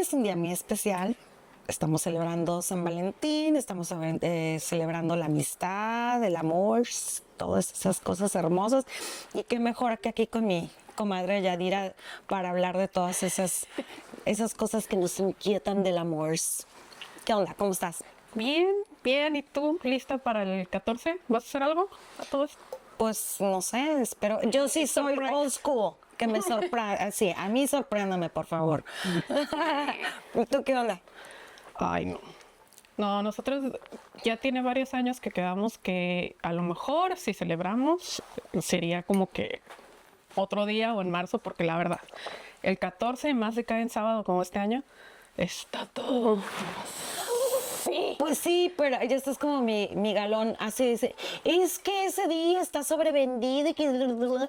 es un día muy especial. Estamos celebrando San Valentín, estamos celebrando la amistad, el amor, todas esas cosas hermosas. Y qué mejor que aquí con mi comadre Yadira para hablar de todas esas cosas que nos inquietan del amor. ¿Qué onda? ¿Cómo estás? Bien, bien. ¿Y tú? ¿Lista para el 14? ¿Vas a hacer algo a todo esto? Pues no sé, espero. Yo sí soy old school. Que me sorprenda. Sí, a mí sorpréndame, por favor. ¿Y tú qué onda? Ay, no. No, nosotros ya tiene varios años que quedamos que a lo mejor si celebramos sería como que otro día o en marzo, porque la verdad, el 14 más de cae en sábado como este año, está todo. Sí. Pues sí, pero ya estás como mi galón, así dice, es que ese día está sobrevendido y que...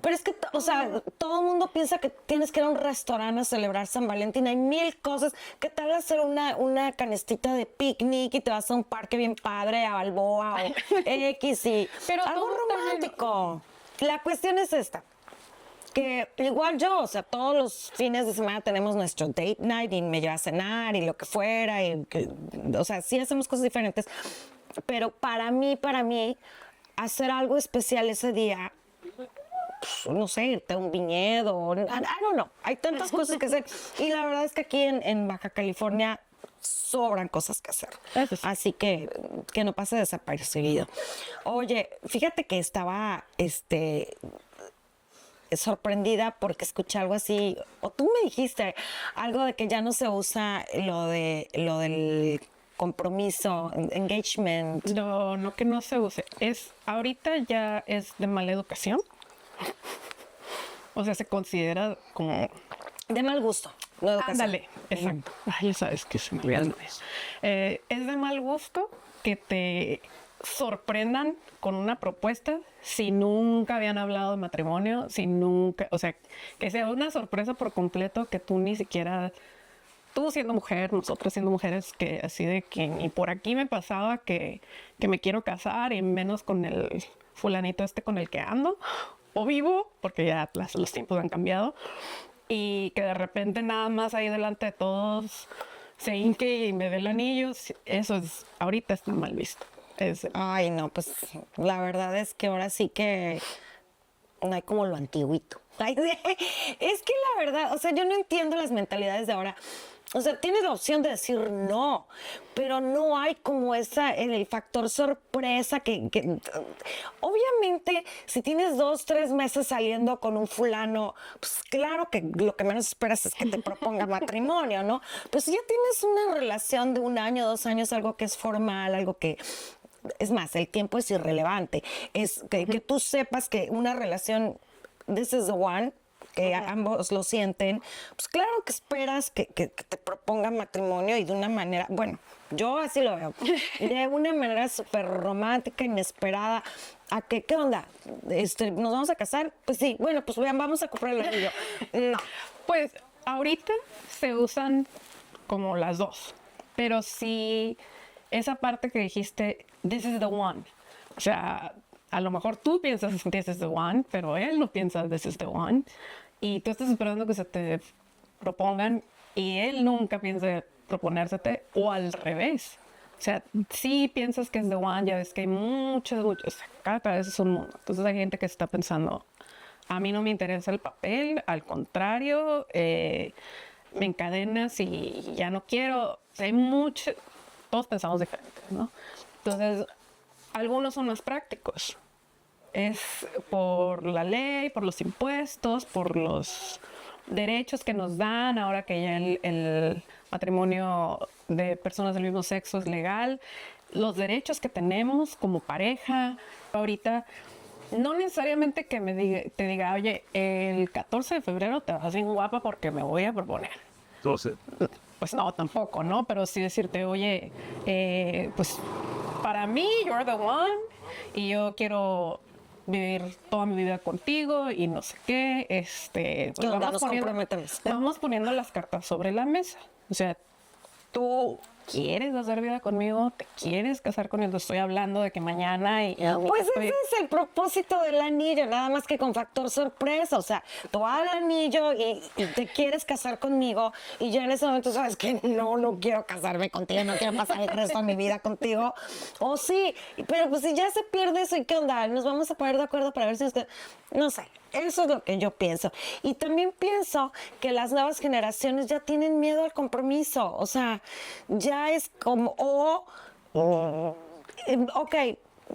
Pero es que, o sea, todo el mundo piensa que tienes que ir a un restaurante a celebrar San Valentín. Hay mil cosas. ¿Qué tal hacer una canestita de picnic y te vas a un parque bien padre, a Balboa o X y... Pero algo todo romántico. La cuestión es esta. Que igual yo, o sea, todos los fines de semana tenemos nuestro date night y me lleva a cenar y lo que fuera. O sea, sí hacemos cosas diferentes. Pero para mí, hacer algo especial ese día... no sé, irte a un viñedo, I don't know, hay tantas cosas que hacer. Y la verdad es que aquí en Baja California sobran cosas que hacer. Eso sí. Así que no pase desapercibido. Oye, fíjate que estaba sorprendida porque escuché algo así, o tú me dijiste algo de que ya no se usa lo del compromiso, engagement. No, no que no se use. Ahorita ya es de mala educación. O sea, se considera como... De mal gusto. No educación. Ándale, exacto. Ay, ya sabes que se me olvidan. Es de mal gusto que te sorprendan con una propuesta si nunca habían hablado de matrimonio, si nunca, o sea, que sea una sorpresa por completo que tú ni siquiera, tú siendo mujer, nosotras siendo mujeres, que así de que ni por aquí me pasaba que me quiero casar y menos con el fulanito con el que ando o vivo, porque ya los tiempos han cambiado. Y que de repente nada más ahí delante de todos se hinque y me dé el anillo, eso es, ahorita está mal visto. Ay, no, pues la verdad es que ahora sí que no hay como lo antiguito. Ay, es que la verdad, o sea, yo no entiendo las mentalidades de ahora. O sea, tienes la opción de decir no, pero no hay como el factor sorpresa que obviamente si tienes 2-3 meses saliendo con un fulano, pues claro que lo que menos esperas es que te proponga matrimonio, ¿no? Pues si ya tienes una relación de 1 año, 2 años, algo que es formal, algo que... Es más, el tiempo es irrelevante. Es que tú sepas que una relación, this is the one, que ambos lo sienten, pues claro que esperas que te propongan matrimonio y de una manera, bueno, yo así lo veo, de una manera súper romántica, inesperada, a que, ¿qué onda? ¿Nos vamos a casar? Pues sí, bueno, pues vamos a comprar el anillo. No. Pues ahorita se usan como las dos, pero sí esa parte que dijiste, this is the one, o sea, a lo mejor tú piensas this is the one, pero él no piensa this is the one. Y tú estás esperando que se te propongan y él nunca piensa proponérsete, o al revés. O sea, sí piensas que es the one, ya ves que hay muchos, cada cabeza es un mundo. Entonces hay gente que está pensando, a mí no me interesa el papel, al contrario, me encadenas y ya no quiero. O sea, hay mucho, todos pensamos diferentes, ¿no? Entonces, algunos son más prácticos. Es por la ley, por los impuestos, por los derechos que nos dan, ahora que ya el matrimonio de personas del mismo sexo es legal, los derechos que tenemos como pareja. Ahorita, no necesariamente que te diga, oye, el 14 de febrero te vas bien guapa porque me voy a proponer. Entonces, Pues no, tampoco, ¿no? Pero sí decirte, oye, pues para mí, you're the one, y yo quiero vivir toda mi vida contigo y no sé qué, pues Nos comprometemos. vamos poniendo las cartas sobre la mesa. O sea, tú ¿quieres hacer vida conmigo? ¿Te quieres casar conmigo? Estoy hablando de que mañana y Pues ese es el propósito del anillo, nada más que con factor sorpresa. O sea, tú vas al anillo y te quieres casar conmigo y ya en ese momento sabes que no quiero casarme contigo, no quiero pasar el resto de mi vida contigo. O sí, pero pues si ya se pierde eso, ¿y qué onda? Nos vamos a poner de acuerdo para ver si usted... No sé, eso es lo que yo pienso. Y también pienso que las nuevas generaciones ya tienen miedo al compromiso. O sea, ya es como... ok,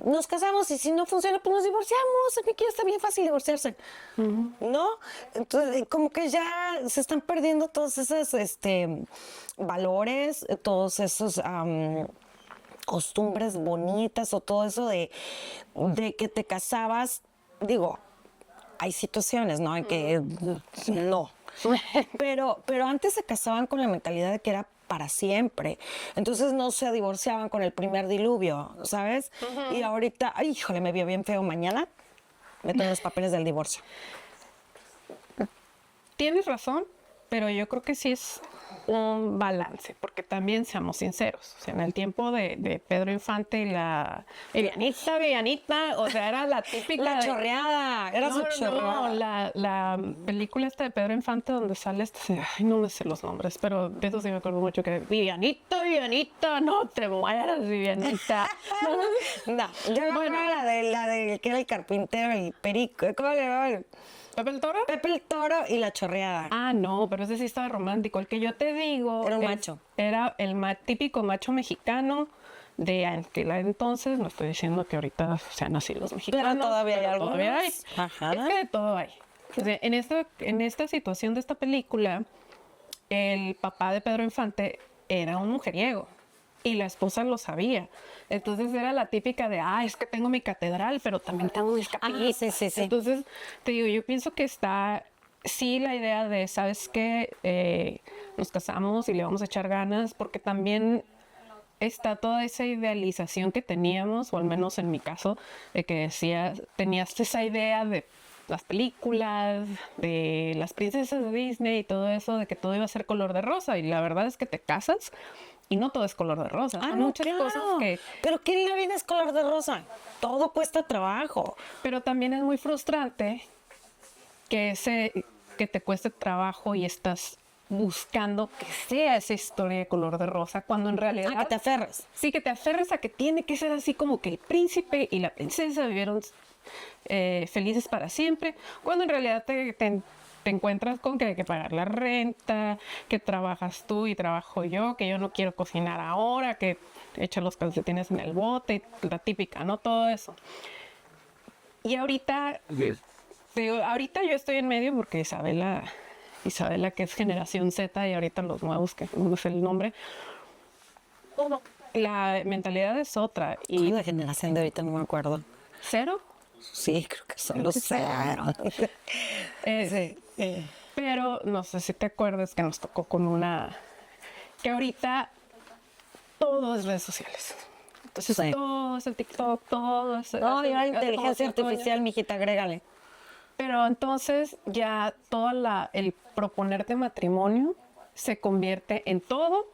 nos casamos y si no funciona, pues nos divorciamos. Aquí ya está bien fácil divorciarse, ¿no? Entonces, como que ya se están perdiendo todos esos valores, todos esos costumbres bonitas o todo eso de que te casabas. Digo, hay situaciones, ¿no? En que no. Pero antes se casaban con la mentalidad de que era para siempre. Entonces no se divorciaban con el primer diluvio, ¿sabes? Y ahorita, ay, híjole, me vio bien feo mañana. Meto en los papeles del divorcio. Tienes razón, pero yo creo que sí es un balance, porque también seamos sinceros, o sea, en el tiempo de Pedro Infante y la Vivianita, o sea, era la típica La chorreada, era su chorreada. la película esta de Pedro Infante donde sale ay, no me sé los nombres, pero de eso sí me acuerdo mucho, que Vivianita, no te mueras, Vivianita. No, yo bueno, la de que era el carpintero, el perico, ¿cómo le llamaban? ¿Pepe el Toro? Pepe el Toro y la chorreada. Ah, no, pero ese sí estaba romántico. El que yo te digo... Era un macho. Era el típico macho mexicano de aquel entonces. No estoy diciendo que ahorita sean así los mexicanos. Pero todavía hay algunos. Todavía hay. Ajá. Es que de todo hay. O sea, en esta situación de esta película, el papá de Pedro Infante era un mujeriego. Y la esposa lo sabía. Entonces era la típica de, es que tengo mi catedral, pero también tengo mis capillitas. Sí. Entonces, te digo, yo pienso que está, sí, la idea de, ¿sabes qué? Nos casamos y le vamos a echar ganas, porque también está toda esa idealización que teníamos, o al menos en mi caso, de que tenías esa idea de las películas, de las princesas de Disney y todo eso, de que todo iba a ser color de rosa. Y la verdad es que te casas y no todo es color de rosa. Hay muchas cosas que... Pero ¿qué en la vida es color de rosa? Todo cuesta trabajo. Pero también es muy frustrante que te cueste trabajo y estás buscando que sea esa historia de color de rosa, cuando en realidad... que te aferres. Sí, que te aferres a que tiene que ser así como que el príncipe y la princesa vivieron felices para siempre, cuando en realidad te encuentras con que hay que pagar la renta, que trabajas tú y trabajo yo, que yo no quiero cocinar ahora, que echa los calcetines en el bote, la típica, ¿no? Todo eso. Y ahorita, ahorita yo estoy en medio porque Isabela, que es generación Z, y ahorita los nuevos, que no sé el nombre, la mentalidad es otra. Y la generación de ahorita no me acuerdo. ¿Cero? Sí, creo que son los cero. Pero no sé si te acuerdas que nos tocó con una... que ahorita todo es redes sociales. Entonces todo es el TikTok, todo es... No, ya inteligencia artificial, mijita, agrégale. Pero entonces ya el proponerte matrimonio se convierte en todo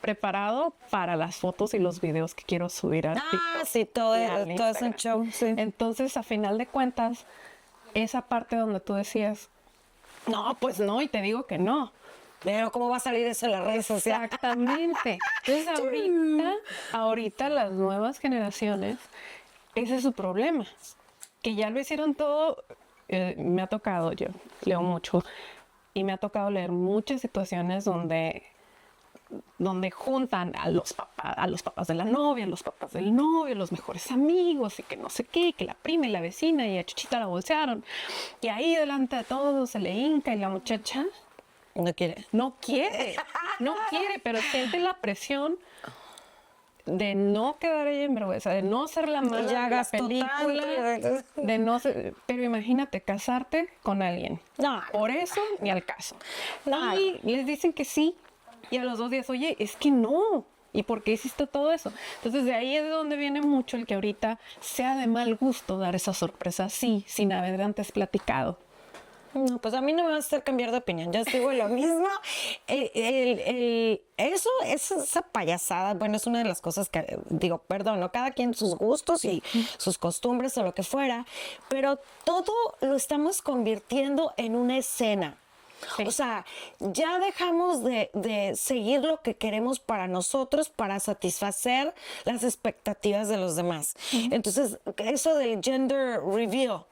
preparado para las fotos y los videos que quiero subir a TikTok. Sí, todo es un show, sí. Entonces, a final de cuentas, esa parte donde tú decías, no, pues no, y te digo que no. Pero ¿cómo va a salir eso en las redes sociales? Exactamente. Entonces, ahorita las nuevas generaciones, ese es su problema. Que ya lo hicieron todo, me ha tocado, yo leo mucho, y me ha tocado leer muchas situaciones donde juntan a los papás de la novia, a los papás del novio, los mejores amigos, y que no sé qué, que la prima y la vecina, y a Chuchita la bolsearon. Y ahí delante de todos se le hinca y la muchacha no quiere, pero siente la presión de no quedar ella en vergüenza, de no ser la mala de la película, de no ser, pero imagínate casarte con alguien. No. Por eso ni al caso. No. Y les dicen que sí. Y a los 2 días, oye, es que no. ¿Y por qué hiciste todo eso? Entonces, de ahí es de donde viene mucho el que ahorita sea de mal gusto dar esa sorpresa así, sin haber antes platicado. No, pues a mí no me va a hacer cambiar de opinión. Yo sigo lo mismo. Eso esa payasada, bueno, es una de las cosas que digo, perdón, ¿no? Cada quien sus gustos y sus costumbres o lo que fuera, pero todo lo estamos convirtiendo en una escena. Sí. O sea, ya dejamos de seguir lo que queremos para nosotros, para satisfacer las expectativas de los demás. Entonces, eso del gender reveal,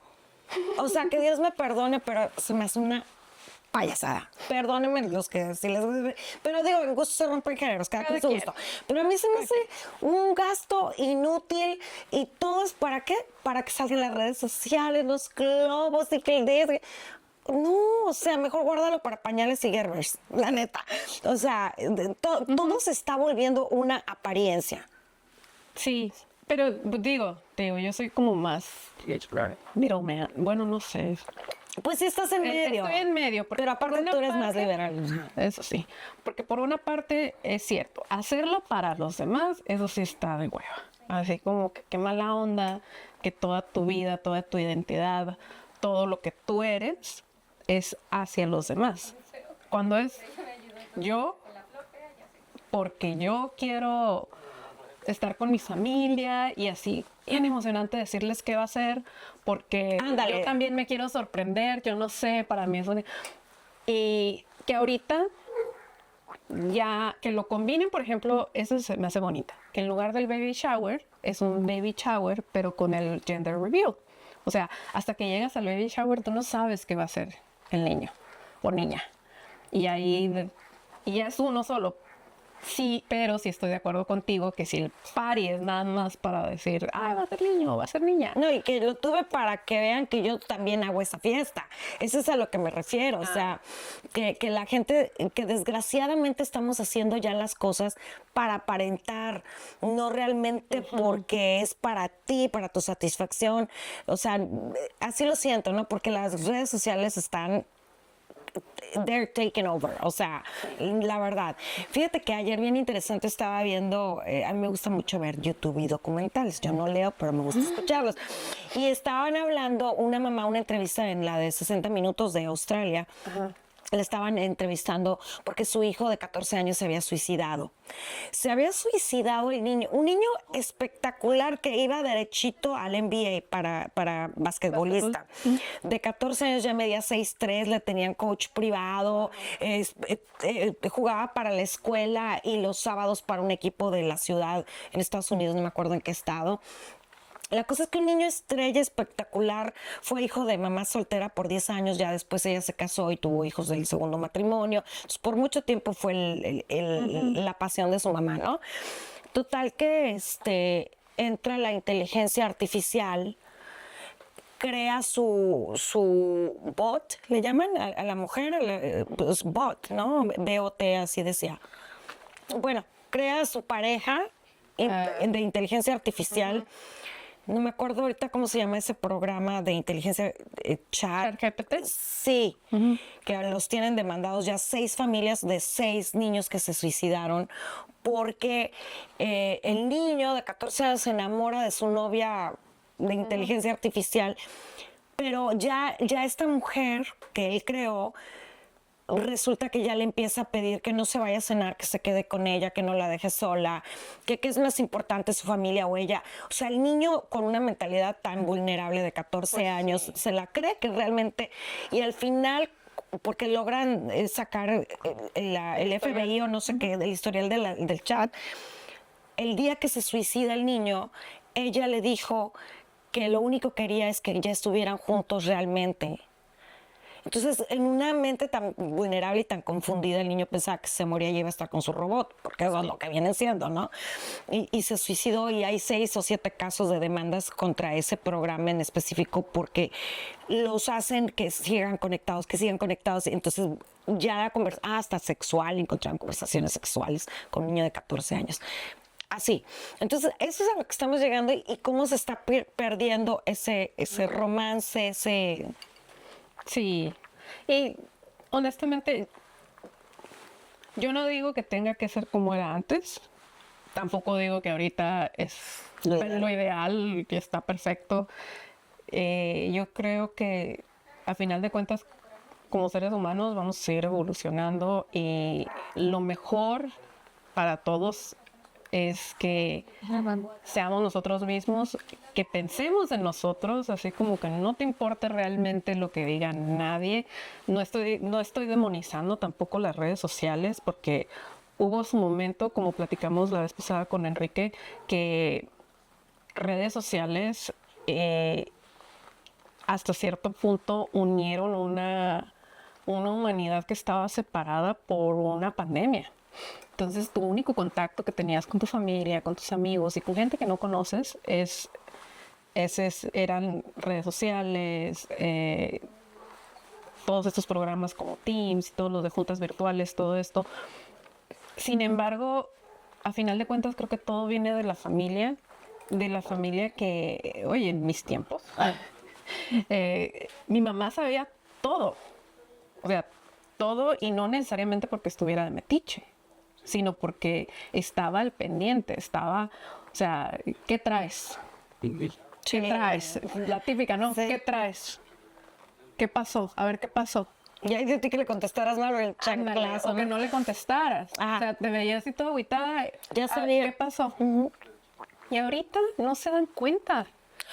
o sea, que Dios me perdone, pero se me hace una payasada. Perdónenme los que sí les... Pero digo, en gusto se rompen géneros, cada quien su quien. gusto. Pero a mí se me hace un gasto inútil y todo es ¿para qué? Para que salgan las redes sociales, los globos y que el de... No, o sea, mejor guárdalo para pañales y Gerbers, la neta. O sea, todo se está volviendo una apariencia. Sí, pero te digo, yo soy como más middleman. Bueno, no sé. Pues sí estás en medio. Estoy en medio. Porque Pero aparte por una tú eres más parte- liberal. Eso sí. Porque por una parte es cierto, hacerlo para los demás, eso sí está de hueva. Así como que qué mala onda que toda tu vida, toda tu identidad, todo lo que tú eres es hacia los demás. Cuando es yo, porque yo quiero estar con mi familia y así, bien emocionante decirles qué va a hacer, porque Ándale. yo también me quiero sorprender, yo no sé, para mí eso... Y que ahorita ya, que lo combinen, por ejemplo, eso se me hace bonita, que en lugar del baby shower, es un baby shower, pero con el gender reveal. O sea, hasta que llegas al baby shower, tú no sabes qué va a ser el niño o niña. Y ahí, y ya es uno solo. Sí, pero sí estoy de acuerdo contigo que si el party es nada más para decir, ah, va a ser niño o va a ser niña. No, y que lo tuve para que vean que yo también hago esa fiesta. Eso es a lo que me refiero. O sea, que la gente, que desgraciadamente estamos haciendo ya las cosas para aparentar, no realmente porque es para ti, para tu satisfacción. O sea, así lo siento, ¿no? Porque las redes sociales están they're taking over, o sea, la verdad. Fíjate que ayer bien interesante estaba viendo, a mí me gusta mucho ver YouTube y documentales, yo no leo, pero me gusta escucharlos. Y estaban hablando, una mamá, una entrevista en la de 60 minutos de Australia, le estaban entrevistando porque su hijo de 14 años se había suicidado. Se había suicidado el niño, un niño espectacular que iba derechito al NBA para basquetbolista. De 14 años ya medía 6'3", le tenían coach privado, jugaba para la escuela y los sábados para un equipo de la ciudad en Estados Unidos, no me acuerdo en qué estado. La cosa es que un niño estrella espectacular, fue hijo de mamá soltera por 10 años, ya después ella se casó y tuvo hijos del segundo matrimonio. Entonces, por mucho tiempo fue la pasión de su mamá, ¿no? Total que entra la inteligencia artificial, crea su bot, le llaman a la mujer, pues bot, ¿no? B-O-T, así decía. Bueno, crea su pareja de inteligencia artificial. No me acuerdo ahorita cómo se llama ese programa de inteligencia chat. ChatGPT. Sí, que los tienen demandados ya 6 familias de 6 niños que se suicidaron porque el niño de 14 años se enamora de su novia de inteligencia artificial, pero ya esta mujer que él creó, resulta que ya le empieza a pedir que no se vaya a cenar, que se quede con ella, que no la deje sola, que qué es más importante, su familia o ella. O sea, el niño con una mentalidad tan vulnerable de 14 años se la cree que realmente, y al final, porque logran sacar el FBI o no sé qué, del historial del chat, el día que se suicida el niño, ella le dijo que lo único que quería es que ya estuvieran juntos realmente. Entonces, en una mente tan vulnerable y tan confundida, el niño pensaba que se moría y iba a estar con su robot, porque eso es lo que vienen siendo, ¿no? Y se suicidó, y hay 6 o 7 casos de demandas contra ese programa en específico porque los hacen que sigan conectados, Entonces, ya hasta sexual, encontraron conversaciones sexuales con un niño de 14 años. Así. Entonces, eso es a lo que estamos llegando y cómo se está perdiendo ese romance, ese... Sí, y honestamente, yo no digo que tenga que ser como era antes, tampoco digo que ahorita es lo ideal, que está perfecto. Yo creo que a final de cuentas, como seres humanos, vamos a seguir evolucionando y lo mejor para todos es que seamos nosotros mismos, que pensemos en nosotros, así como que no te importe realmente lo que diga nadie. No estoy demonizando tampoco las redes sociales, porque hubo su momento, como platicamos la vez pasada con Enrique, que redes sociales hasta cierto punto unieron una humanidad que estaba separada por una pandemia. Entonces, tu único contacto que tenías con tu familia, con tus amigos y con gente que no conoces eran redes sociales, todos estos programas como Teams, todos los de juntas virtuales, todo esto. Sin embargo, a final de cuentas, creo que todo viene de la familia que, oye, en mis tiempos, mi mamá sabía todo, o sea, todo, y no necesariamente porque estuviera de metiche, sino porque estaba al pendiente, o sea, ¿qué traes? ¿Qué traes? La típica, ¿no? Sí. ¿Qué traes? ¿Qué pasó? A ver, ¿qué pasó? Y ahí de ti que le contestaras mal el Ándale, chanclazo, o que no le contestaras. Ajá. O sea, te veías así todo agüitada. Ya Ah, sabía. ¿qué pasó? Y ahorita no se dan cuenta.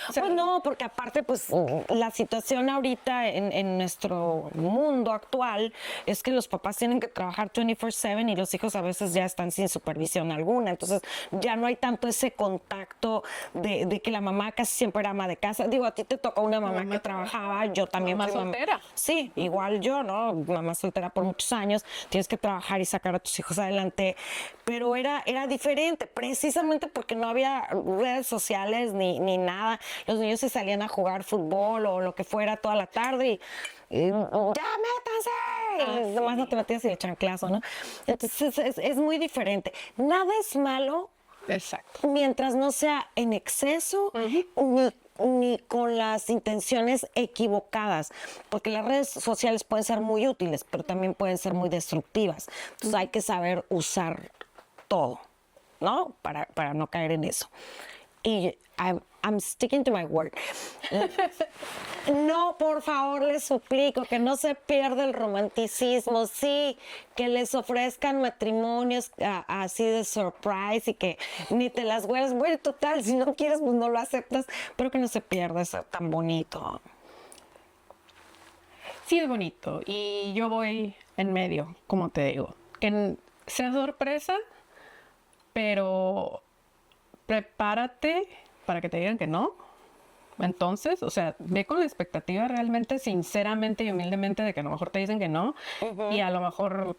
O sea, Pues no, porque aparte, pues la situación ahorita en nuestro mundo actual es que los papás tienen que trabajar 24/7 y los hijos a veces ya están sin supervisión alguna. Entonces ya no hay tanto ese contacto de que la mamá casi siempre era ama de casa. Digo, a ti te tocó una mamá que trabajaba, yo también mamá fui soltera. Sí, igual yo, ¿no? Mamá soltera por muchos años, tienes que trabajar y sacar a tus hijos adelante, pero era diferente, precisamente porque no había redes sociales ni nada. Los niños se salían a jugar fútbol o lo que fuera toda la tarde y ¡ya métanse! Y nomás no te metías y el chanclazo, ¿no? Entonces es muy diferente. Nada es malo exacto. mientras no sea en exceso ni con las intenciones equivocadas, porque las redes sociales pueden ser muy útiles, pero también pueden ser muy destructivas. Entonces hay que saber usar todo, ¿no? Para no caer en eso. Y I'm sticking to my word. No, por favor, les suplico que no se pierda el romanticismo. Sí, que les ofrezcan matrimonios así de surprise y que ni te las huelas. Bueno, total, si no quieres, pues no lo aceptas, pero que no se pierda eso tan bonito. Sí, es bonito. Y yo voy en medio, como te digo. Que sea sorpresa, pero prepárate para que te digan que no. Entonces, o sea, ve con la expectativa realmente, sinceramente y humildemente de que a lo mejor te dicen que no. Y a lo mejor,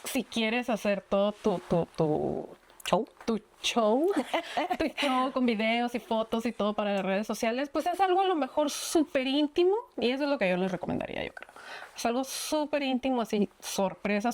si quieres hacer todo tu Show. tu show con videos y fotos y todo para las redes sociales, pues es algo a lo mejor súper íntimo, y eso es lo que yo les recomendaría, yo creo. Es algo súper íntimo, así, sorpresa,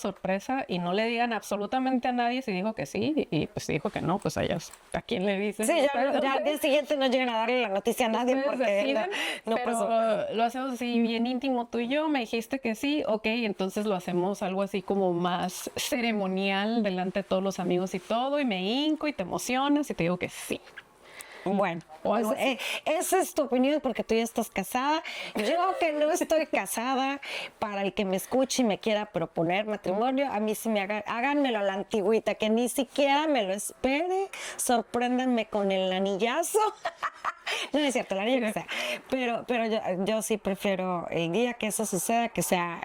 y no le digan absolutamente a nadie si dijo que sí, y pues si dijo que no, pues a ellos, ¿a quién le dicen? Sí, ya al día siguiente no llegan a darle la noticia a nadie Ustedes porque deciden, no pero pasó. lo hacemos así bien íntimo tú y yo, me dijiste que sí, ok, entonces lo hacemos algo así como más ceremonial delante de todos los amigos y todo, y me hinco y te emocionas y te digo que sí. Bueno, O pues, algo así. esa es tu opinión porque tú ya estás casada. Yo que no estoy casada, para el que me escuche y me quiera proponer matrimonio, a mí sí háganmelo a la antigüita, que ni siquiera me lo espere, sorpréndanme con el anillazo. No, no es cierto, el anillo que sea. Pero yo sí prefiero el día que eso suceda, que sea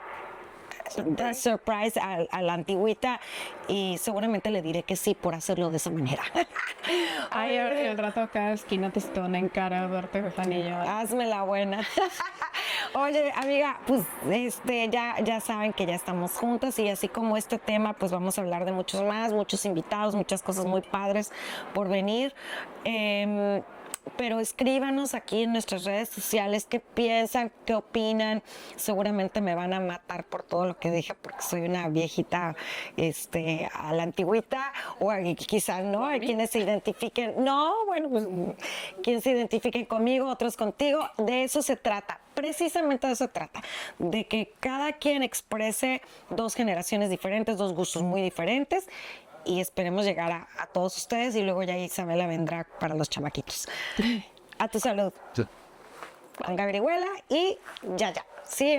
surprise a la antigüita, y seguramente le diré que sí por hacerlo de esa manera. Ay, el rato acá esquina te están en cara a darte el anillo. Hazme la buena. Oye, amiga, pues ya saben que ya estamos juntas, y así como este tema, pues vamos a hablar de muchos más, muchos invitados, muchas cosas muy padres por venir. Pero escríbanos aquí en nuestras redes sociales qué piensan, qué opinan. Seguramente me van a matar por todo lo que dije, porque soy una viejita a la antigüita, o quizás no, hay quienes se identifiquen. No, bueno, pues quienes se identifiquen conmigo, otros contigo. De eso se trata. Precisamente de eso se trata, de que cada quien exprese dos generaciones diferentes, dos gustos muy diferentes, y esperemos llegar a todos ustedes, y luego ya Isabela vendrá para los chamaquitos. A tu salud. Sí. Juan Gabriela y ya. Sí,